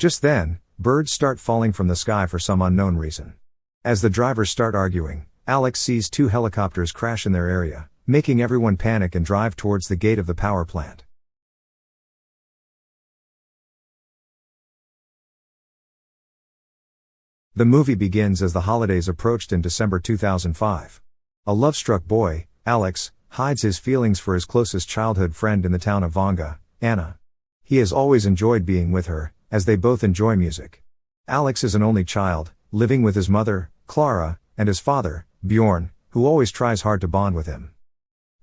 Just then, birds start falling from the sky for some unknown reason. As the drivers start arguing, Alex sees two helicopters crash in their area, making everyone panic and drive towards the gate of the power plant. The movie begins as the holidays approached in December 2005. A love-struck boy, Alex, hides his feelings for his closest childhood friend in the town of Vanga, Anna. He has always enjoyed being with her, as they both enjoy music. Alex is an only child, living with his mother, Clara, and his father, Bjorn, who always tries hard to bond with him.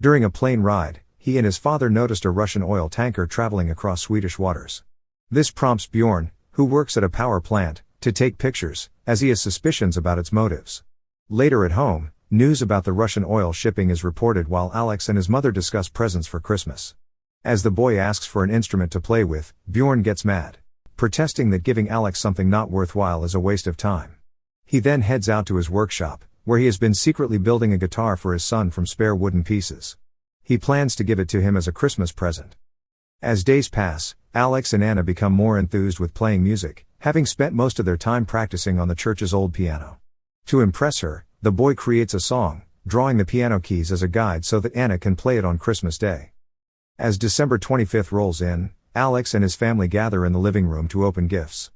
During a plane ride, he and his father noticed a Russian oil tanker traveling across Swedish waters. This prompts Bjorn, who works at a power plant, to take pictures, as he has suspicions about its motives. Later at home, news about the Russian oil shipping is reported while Alex and his mother discuss presents for Christmas. As the boy asks for an instrument to play with, Bjorn gets mad, protesting that giving Alex something not worthwhile is a waste of time. He then heads out to his workshop, where he has been secretly building a guitar for his son from spare wooden pieces. He plans to give it to him as a Christmas present. As days pass, Alex and Anna become more enthused with playing music, having spent most of their time practicing on the church's old piano. To impress her, the boy creates a song, drawing the piano keys as a guide so that Anna can play it on Christmas Day. As December 25th rolls in, Alex and his family gather in the living room to open gifts.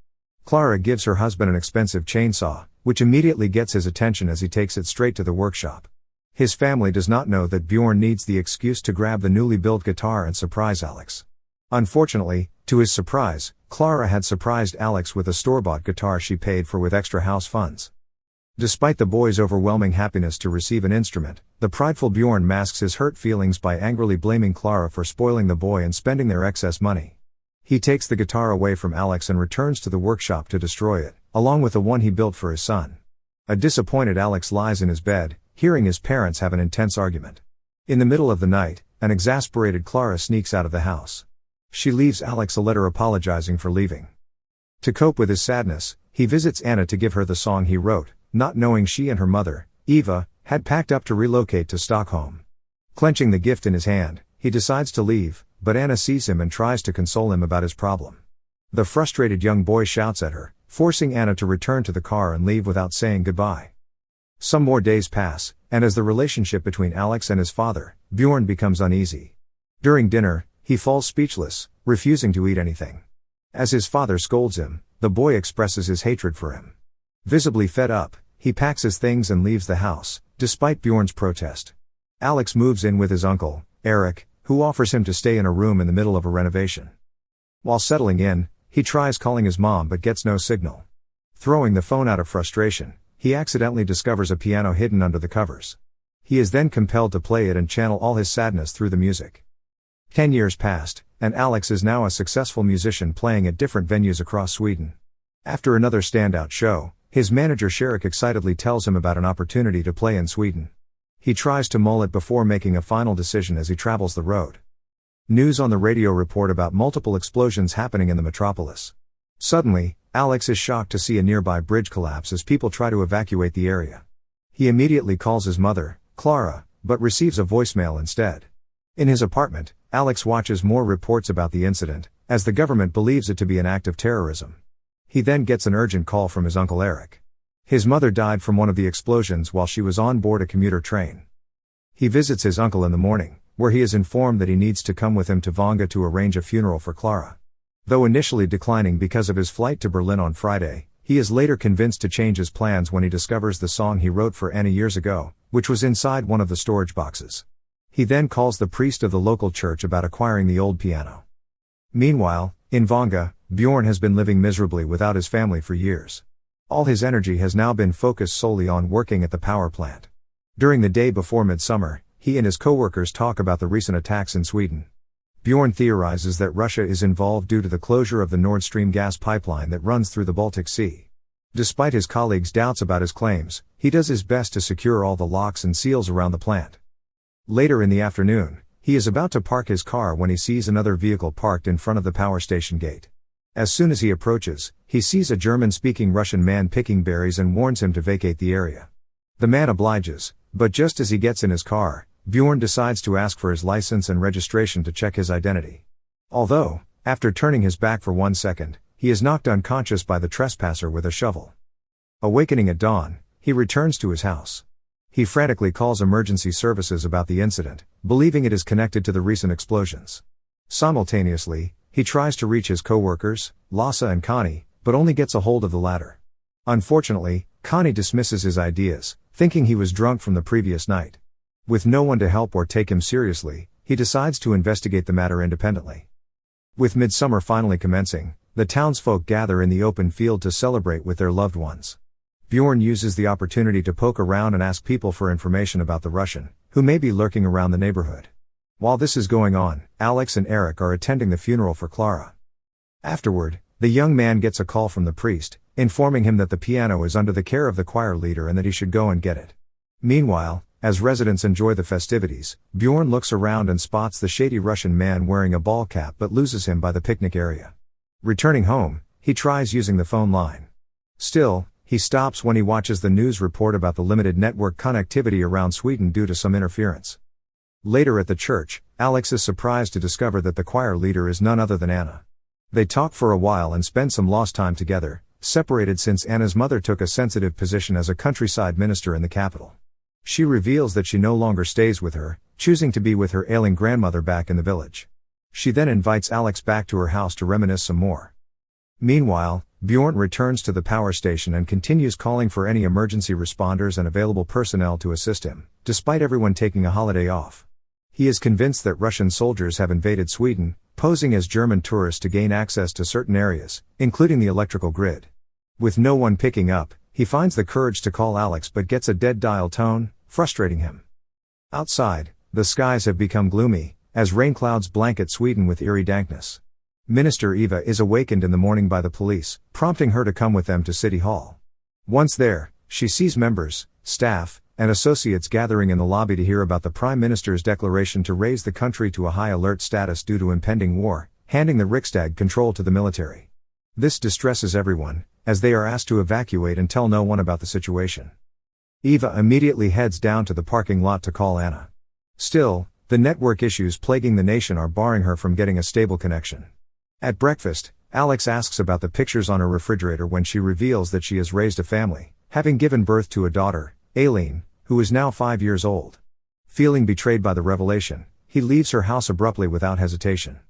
Clara gives her husband an expensive chainsaw, which immediately gets his attention as he takes it straight to the workshop. His family does not know that Bjorn needs the excuse to grab the newly built guitar and surprise Alex. Unfortunately, to his surprise, Clara had surprised Alex with a store-bought guitar she paid for with extra house funds. Despite the boy's overwhelming happiness to receive an instrument, the prideful Bjorn masks his hurt feelings by angrily blaming Clara for spoiling the boy and spending their excess money. He takes the guitar away from Alex and returns to the workshop to destroy it, along with the one he built for his son. A disappointed Alex lies in his bed, hearing his parents have an intense argument. In the middle of the night, an exasperated Clara sneaks out of the house. She leaves Alex a letter apologizing for leaving. To cope with his sadness, he visits Anna to give her the song he wrote, not knowing she and her mother, Eva, had packed up to relocate to Stockholm. Clenching the gift in his hand, he decides to leave, but Anna sees him and tries to console him about his problem. The frustrated young boy shouts at her, forcing Anna to return to the car and leave without saying goodbye. Some more days pass, and as the relationship between Alex and his father, Bjorn, becomes uneasy. During dinner, he falls speechless, refusing to eat anything. As his father scolds him, the boy expresses his hatred for him. Visibly fed up, he packs his things and leaves the house, despite Bjorn's protest. Alex moves in with his uncle, Eric, who offers him to stay in a room in the middle of a renovation. While settling in, he tries calling his mom but gets no signal. Throwing the phone out of frustration, he accidentally discovers a piano hidden under the covers. He is then compelled to play it and channel all his sadness through the music. 10 years passed, and Alex is now a successful musician playing at different venues across Sweden. After another standout show, his manager Sherrick excitedly tells him about an opportunity to play in Sweden. He tries to mull it before making a final decision as he travels the road. News on the radio report about multiple explosions happening in the metropolis. Suddenly, Alex is shocked to see a nearby bridge collapse as people try to evacuate the area. He immediately calls his mother, Clara, but receives a voicemail instead. In his apartment, Alex watches more reports about the incident, as the government believes it to be an act of terrorism. He then gets an urgent call from his uncle Eric. His mother died from one of the explosions while she was on board a commuter train. He visits his uncle in the morning, where he is informed that he needs to come with him to Vanga to arrange a funeral for Clara. Though initially declining because of his flight to Berlin on Friday, he is later convinced to change his plans when he discovers the song he wrote for Anna years ago, which was inside one of the storage boxes. He then calls the priest of the local church about acquiring the old piano. Meanwhile, in Vanga, Bjorn has been living miserably without his family for years. All his energy has now been focused solely on working at the power plant. During the day before midsummer, he and his co-workers talk about the recent attacks in Sweden. Bjorn theorizes that Russia is involved due to the closure of the Nord Stream gas pipeline that runs through the Baltic Sea. Despite his colleagues' doubts about his claims, he does his best to secure all the locks and seals around the plant. Later in the afternoon, he is about to park his car when he sees another vehicle parked in front of the power station gate. As soon as he approaches, he sees a German-speaking Russian man picking berries and warns him to vacate the area. The man obliges, but just as he gets in his car, Bjorn decides to ask for his license and registration to check his identity. Although, after turning his back for 1 second, He is knocked unconscious by the trespasser with a shovel. Awakening at dawn, he returns to his house. He frantically calls emergency services about the incident, believing it is connected to the recent explosions. Simultaneously, he tries to reach his co-workers, Lasse and Connie, but only gets a hold of the latter. Unfortunately, Connie dismisses his ideas, thinking he was drunk from the previous night. With no one to help or take him seriously, he decides to investigate the matter independently. With midsummer finally commencing, the townsfolk gather in the open field to celebrate with their loved ones. Bjorn uses the opportunity to poke around and ask people for information about the Russian, who may be lurking around the neighborhood. While this is going on, Alex and Eric are attending the funeral for Clara. Afterward, the young man gets a call from the priest, informing him that the piano is under the care of the choir leader and that he should go and get it. Meanwhile, as residents enjoy the festivities, Bjorn looks around and spots the shady Russian man wearing a ball cap but loses him by the picnic area. Returning home, he tries using the phone line. Still, he stops when he watches the news report about the limited network connectivity around Sweden due to some interference. Later at the church, Alex is surprised to discover that the choir leader is none other than Anna. They talk for a while and spend some lost time together, separated since Anna's mother took a sensitive position as a countryside minister in the capital. She reveals that she no longer stays with her, choosing to be with her ailing grandmother back in the village. She then invites Alex back to her house to reminisce some more. Meanwhile, Bjorn returns to the power station and continues calling for any emergency responders and available personnel to assist him, despite everyone taking a holiday off. He is convinced that Russian soldiers have invaded Sweden, posing as German tourists to gain access to certain areas, including the electrical grid. With no one picking up, he finds the courage to call Alex but gets a dead dial tone, frustrating him. Outside, the skies have become gloomy, as rain clouds blanket Sweden with eerie dankness. Minister Eva is awakened in the morning by the police, prompting her to come with them to City Hall. Once there, she sees members, staff, and associates gathering in the lobby to hear about the Prime Minister's declaration to raise the country to a high alert status due to impending war, handing the Riksdag control to the military. This distresses everyone, as they are asked to evacuate and tell no one about the situation. Eva immediately heads down to the parking lot to call Anna. Still, the network issues plaguing the nation are barring her from getting a stable connection. At breakfast, Alex asks about the pictures on her refrigerator when she reveals that she has raised a family, having given birth to a daughter, Aileen, who is now 5 years old. Feeling betrayed by the revelation, he leaves her house abruptly without hesitation.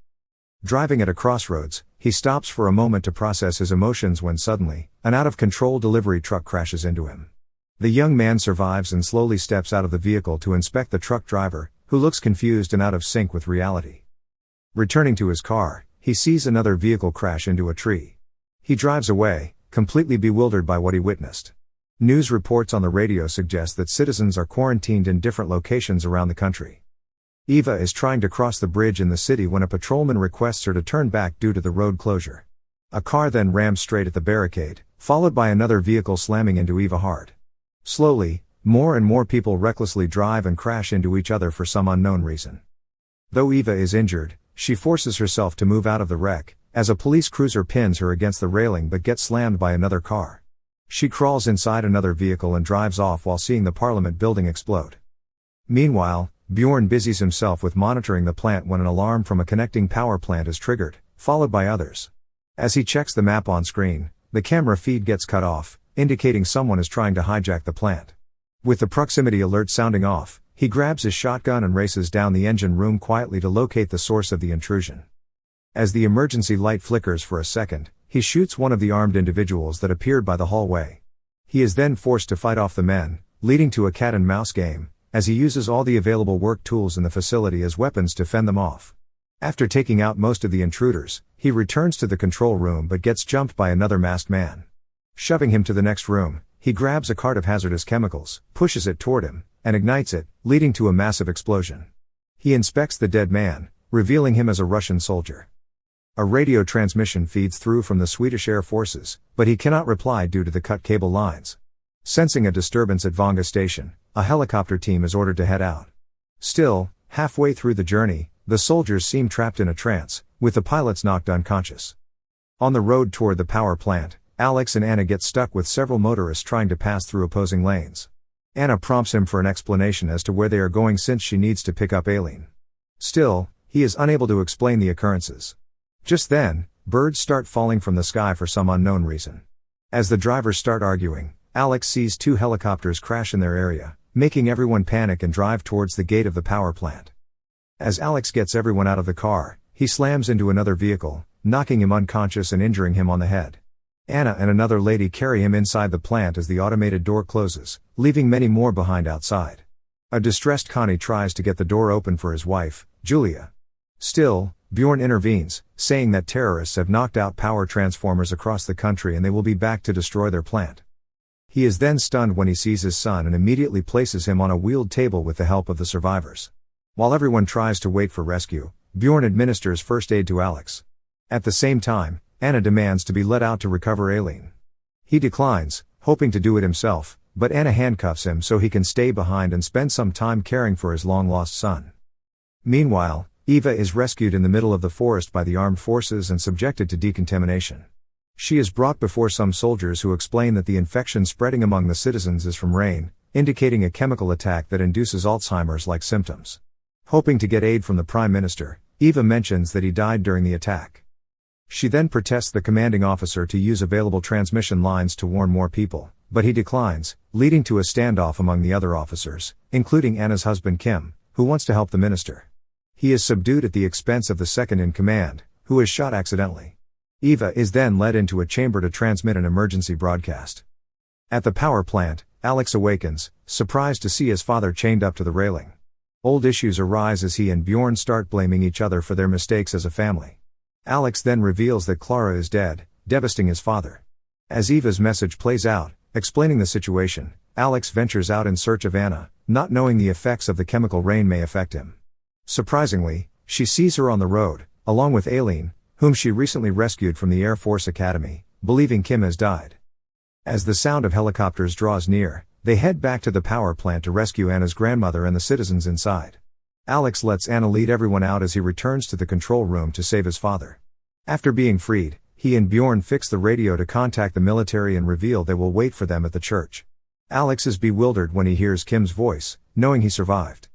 Driving at a crossroads, he stops for a moment to process his emotions when suddenly, an out-of-control delivery truck crashes into him. The young man survives and slowly steps out of the vehicle to inspect the truck driver, who looks confused and out of sync with reality. Returning to his car, he sees another vehicle crash into a tree. He drives away, completely bewildered by what he witnessed. News reports on the radio suggest that citizens are quarantined in different locations around the country. Eva is trying to cross the bridge in the city when a patrolman requests her to turn back due to the road closure. A car then rams straight at the barricade, followed by another vehicle slamming into Eva hard. Slowly, more and more people recklessly drive and crash into each other for some unknown reason. Though Eva is injured, she forces herself to move out of the wreck, as a police cruiser pins her against the railing but gets slammed by another car. She crawls inside another vehicle and drives off while seeing the Parliament building explode. Meanwhile, Bjorn busies himself with monitoring the plant when an alarm from a connecting power plant is triggered, followed by others. As he checks the map on screen, the camera feed gets cut off, indicating someone is trying to hijack the plant. With the proximity alert sounding off, he grabs his shotgun and races down the engine room quietly to locate the source of the intrusion. As the emergency light flickers for a second, he shoots one of the armed individuals that appeared by the hallway. He is then forced to fight off the men, leading to a cat-and-mouse game, as he uses all the available work tools in the facility as weapons to fend them off. After taking out most of the intruders, he returns to the control room but gets jumped by another masked man. Shoving him to the next room, he grabs a cart of hazardous chemicals, pushes it toward him, and ignites it, leading to a massive explosion. He inspects the dead man, revealing him as a Russian soldier. A radio transmission feeds through from the Swedish Air Forces, but he cannot reply due to the cut cable lines. Sensing a disturbance at Vanga station, a helicopter team is ordered to head out. Still, halfway through the journey, the soldiers seem trapped in a trance, with the pilots knocked unconscious. On the road toward the power plant, Alex and Anna get stuck with several motorists trying to pass through opposing lanes. Anna prompts him for an explanation as to where they are going since she needs to pick up Aileen. Still, he is unable to explain the occurrences. Just then, birds start falling from the sky for some unknown reason. As the drivers start arguing, Alex sees two helicopters crash in their area, making everyone panic and drive towards the gate of the power plant. As Alex gets everyone out of the car, he slams into another vehicle, knocking him unconscious and injuring him on the head. Anna and another lady carry him inside the plant as the automated door closes, leaving many more behind outside. A distressed Connie tries to get the door open for his wife, Julia. Still, Bjorn intervenes, saying that terrorists have knocked out power transformers across the country and they will be back to destroy their plant. He is then stunned when he sees his son and immediately places him on a wheeled table with the help of the survivors. While everyone tries to wait for rescue, Bjorn administers first aid to Alex. At the same time, Anna demands to be let out to recover Aileen. He declines, hoping to do it himself, but Anna handcuffs him so he can stay behind and spend some time caring for his long-lost son. Meanwhile, Eva is rescued in the middle of the forest by the armed forces and subjected to decontamination. She is brought before some soldiers who explain that the infection spreading among the citizens is from rain, indicating a chemical attack that induces Alzheimer's-like symptoms. Hoping to get aid from the Prime Minister, Eva mentions that he died during the attack. She then protests the commanding officer to use available transmission lines to warn more people, but he declines, leading to a standoff among the other officers, including Anna's husband Kim, who wants to help the minister. He is subdued at the expense of the second-in-command, who is shot accidentally. Eva is then led into a chamber to transmit an emergency broadcast. At the power plant, Alex awakens, surprised to see his father chained up to the railing. Old issues arise as he and Bjorn start blaming each other for their mistakes as a family. Alex then reveals that Clara is dead, devastating his father. As Eva's message plays out, explaining the situation, Alex ventures out in search of Anna, not knowing the effects of the chemical rain may affect him. Surprisingly, she sees her on the road, along with Aileen, whom she recently rescued from the Air Force Academy, believing Kim has died. As the sound of helicopters draws near, they head back to the power plant to rescue Anna's grandmother and the citizens inside. Alex lets Anna lead everyone out as he returns to the control room to save his father. After being freed, he and Bjorn fix the radio to contact the military and reveal they will wait for them at the church. Alex is bewildered when he hears Kim's voice, knowing he survived.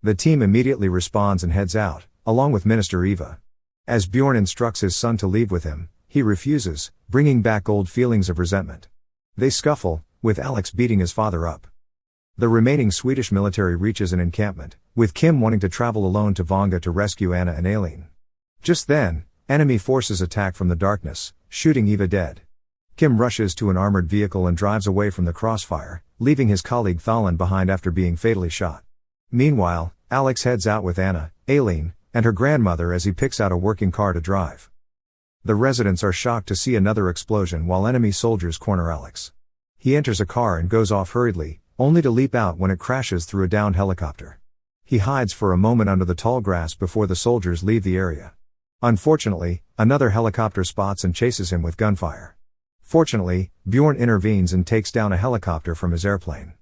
The team immediately responds and heads out, along with Minister Eva. As Bjorn instructs his son to leave with him, he refuses, bringing back old feelings of resentment. They scuffle, with Alex beating his father up. The remaining Swedish military reaches an encampment, with Kim wanting to travel alone to Vanga to rescue Anna and Aileen. Just then, enemy forces attack from the darkness, shooting Eva dead. Kim rushes to an armored vehicle and drives away from the crossfire, leaving his colleague Thalin behind after being fatally shot. Meanwhile, Alex heads out with Anna, Aileen, and her grandmother as he picks out a working car to drive. The residents are shocked to see another explosion while enemy soldiers corner Alex. He enters a car and goes off hurriedly, only to leap out when it crashes through a downed helicopter. He hides for a moment under the tall grass before the soldiers leave the area. Unfortunately, another helicopter spots and chases him with gunfire. Fortunately, Bjorn intervenes and takes down a helicopter from his airplane.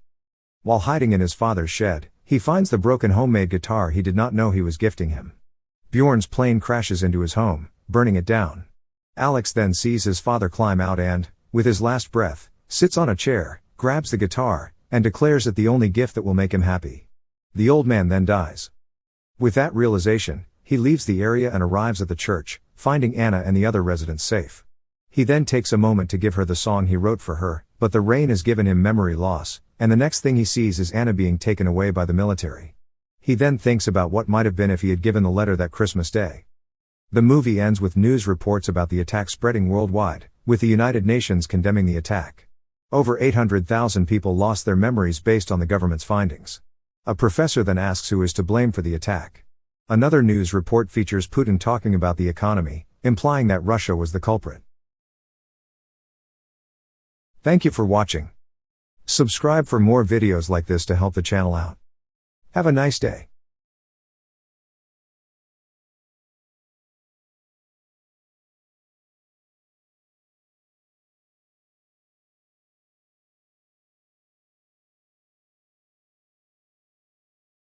While hiding in his father's shed, he finds the broken homemade guitar he did not know he was gifting him. Bjorn's plane crashes into his home, burning it down. Alex then sees his father climb out and, with his last breath, sits on a chair, grabs the guitar, and declares it the only gift that will make him happy. The old man then dies. With that realization, he leaves the area and arrives at the church, finding Anna and the other residents safe. He then takes a moment to give her the song he wrote for her, but the rain has given him memory loss, and the next thing he sees is Anna being taken away by the military. He then thinks about what might have been if he had given the letter that Christmas Day. The movie ends with news reports about the attack spreading worldwide, with the United Nations condemning the attack. Over 800,000 people lost their memories based on the government's findings. A professor then asks who is to blame for the attack. Another news report features Putin talking about the economy, implying that Russia was the culprit. Thank you for watching. Subscribe for more videos like this to help the channel out. Have a nice day.